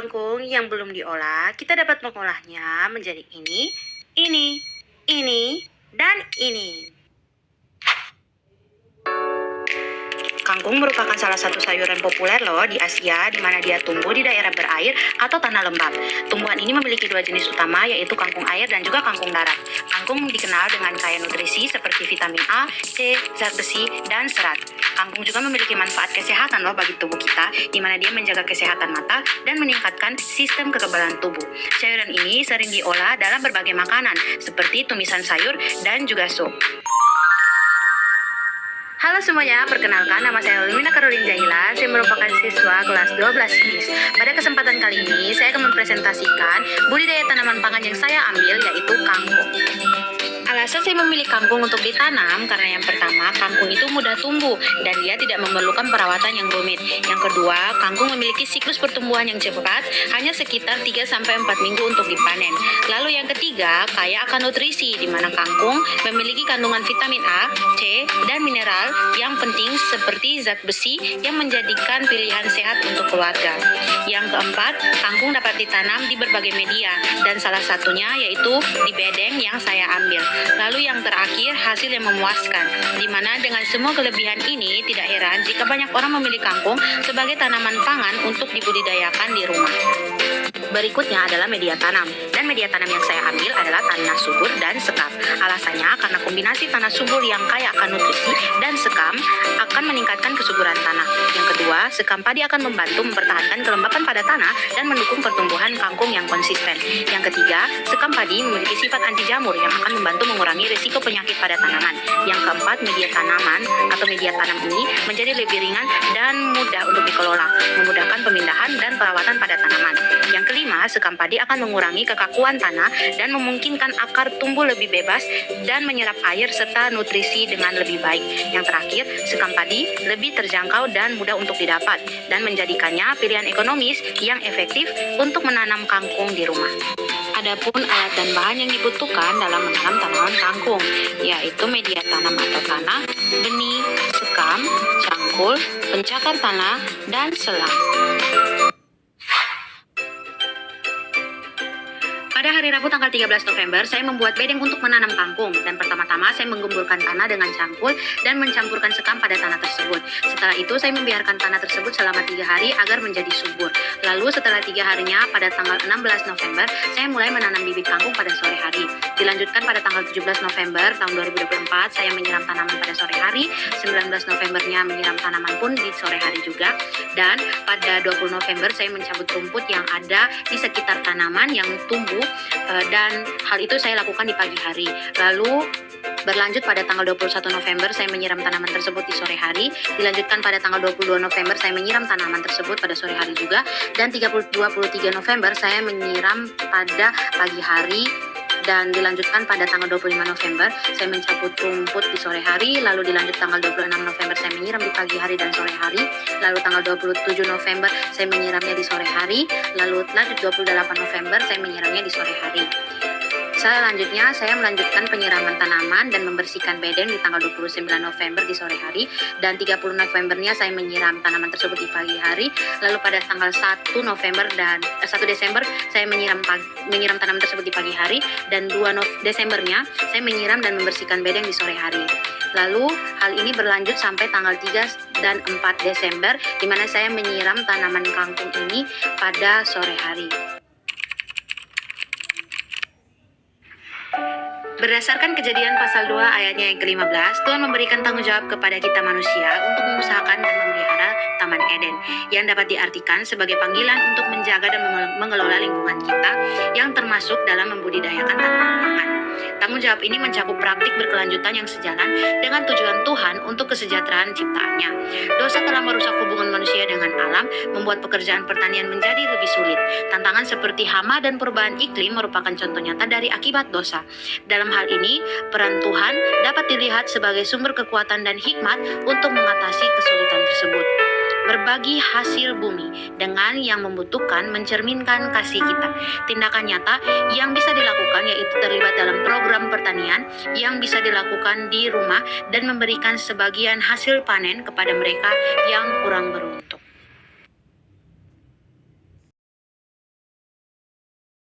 kangkung yang belum diolah, kita dapat mengolahnya menjadi ini, dan ini. Kangkung merupakan salah satu sayuran populer loh di Asia, di mana dia tumbuh di daerah berair atau tanah lembab. Tumbuhan ini memiliki dua jenis utama, yaitu kangkung air dan juga kangkung darat. Kangkung dikenal dengan kaya nutrisi seperti vitamin A, C, zat besi, dan serat. Kangkung juga memiliki manfaat kesehatan loh bagi tubuh kita, di mana dia menjaga kesehatan mata dan meningkatkan sistem kekebalan tubuh. Sayuran ini sering diolah dalam berbagai makanan, seperti tumisan sayur dan juga sup. Halo semuanya, perkenalkan nama saya Limina Caroline Jahila. Saya merupakan siswa kelas 12 IPS. Pada kesempatan kali ini, saya akan mempresentasikan budidaya tanaman pangan yang saya ambil, yaitu kangkung. Alasan saya memilih kangkung untuk ditanam karena yang pertama, kangkung itu mudah tumbuh dan dia tidak memerlukan perawatan yang rumit. Yang kedua, kangkung memiliki siklus pertumbuhan yang cepat, hanya sekitar 3-4 minggu untuk dipanen. Lalu yang ketiga, kaya akan nutrisi, di mana kangkung memiliki kandungan vitamin A, C, dan mineral yang penting seperti zat besi yang menjadikan pilihan sehat untuk keluarga. Yang keempat, kangkung dapat ditanam di berbagai media dan salah satunya yaitu di bedeng yang saya ambil. Lalu yang terakhir, hasil yang memuaskan, di mana dengan semua kelebihan ini tidak heran jika banyak orang memilih kangkung sebagai tanaman pangan untuk dibudidayakan di rumah. Berikutnya adalah media tanam, dan media tanam yang saya ambil adalah tanah subur dan sekam. Alasannya karena kombinasi tanah subur yang kaya akan nutrisi dan sekam akan meningkatkan kesuburan tanah. Yang kedua, sekam padi akan membantu mempertahankan kelembapan pada tanah dan mendukung pertumbuhan kangkung yang konsisten. Yang ketiga, sekam padi memiliki sifat anti jamur yang akan membantu mengurangi risiko penyakit pada tanaman. Yang keempat, media tanaman atau media tanam ini menjadi lebih ringan dan mudah untuk dikelola, memudahkan pemindahan dan perawatan pada tanaman. Yang kelima, sekam padi akan mengurangi kekakuan tanah dan memungkinkan akar tumbuh lebih bebas dan menyerap air serta nutrisi dengan lebih baik. Yang terakhir, sekam padi lebih terjangkau dan mudah untuk didapat dan menjadikannya pilihan ekonomis yang efektif untuk menanam kangkung di rumah. Adapun alat dan bahan yang dibutuhkan dalam menanam tanaman kangkung, yaitu media tanam atau tanah, benih, sekam, cangkul, pencakar tanah, dan selang. Pada hari Rabu tanggal 13 November, saya membuat bedeng untuk menanam kangkung. Dan pertama-tama saya menggemburkan tanah dengan cangkul dan mencampurkan sekam pada tanah tersebut. Setelah itu saya membiarkan tanah tersebut selama 3 hari agar menjadi subur. Lalu setelah 3 harinya, pada tanggal 16 November, saya mulai menanam bibit kangkung pada sore hari. Dilanjutkan pada tanggal 17 November tahun 2024, saya menyiram tanaman pada sore hari. 19 Novembernya menyiram tanaman pun di sore hari juga. Dan pada 20 November saya mencabut rumput yang ada di sekitar tanaman yang tumbuh, dan hal itu saya lakukan di pagi hari. Lalu berlanjut pada tanggal 21 November saya menyiram tanaman tersebut di sore hari. Dilanjutkan pada tanggal 22 November saya menyiram tanaman tersebut pada sore hari juga. Dan 23 November saya menyiram pada pagi hari. Dan dilanjutkan pada tanggal 25 November saya mencabut rumput di sore hari. Lalu dilanjut tanggal 26 November saya menyiram di pagi hari dan sore hari. Lalu tanggal 27 November saya menyiramnya di sore hari. Lalu lanjut 28 November saya menyiramnya di sore hari. Selanjutnya saya melanjutkan penyiraman tanaman dan membersihkan bedeng di tanggal 29 November di sore hari, dan 30 Novembernya saya menyiram tanaman tersebut di pagi hari. Lalu pada tanggal 1 Desember saya menyiram tanaman tersebut di pagi hari, dan 2 Desembernya saya menyiram dan membersihkan bedeng di sore hari. Lalu hal ini berlanjut sampai tanggal 3 dan 4 Desember di mana saya menyiram tanaman kangkung ini pada sore hari. Berdasarkan Kejadian pasal 2 ayatnya yang ke-15, Tuhan memberikan tanggung jawab kepada kita manusia untuk mengusahakan dan memelihara Taman Eden, yang dapat diartikan sebagai panggilan untuk menjaga dan mengelola lingkungan kita, yang termasuk dalam membudidayakan tanaman pangan. Tanggung jawab ini mencakup praktik berkelanjutan yang sejalan dengan tujuan Tuhan untuk kesejahteraan ciptaannya. Dosa telah merusak hubungan manusia dengan alam, membuat pekerjaan pertanian menjadi lebih sulit. Tantangan seperti hama dan perubahan iklim merupakan contoh nyata dari akibat dosa. Dalam hal ini, peran Tuhan dapat dilihat sebagai sumber kekuatan dan hikmat untuk mengatasi kesulitan tersebut. Berbagi hasil bumi dengan yang membutuhkan mencerminkan kasih kita. Tindakan nyata yang bisa dilakukan yaitu terlibat dalam program pertanian yang bisa dilakukan di rumah dan memberikan sebagian hasil panen kepada mereka yang kurang beruntung.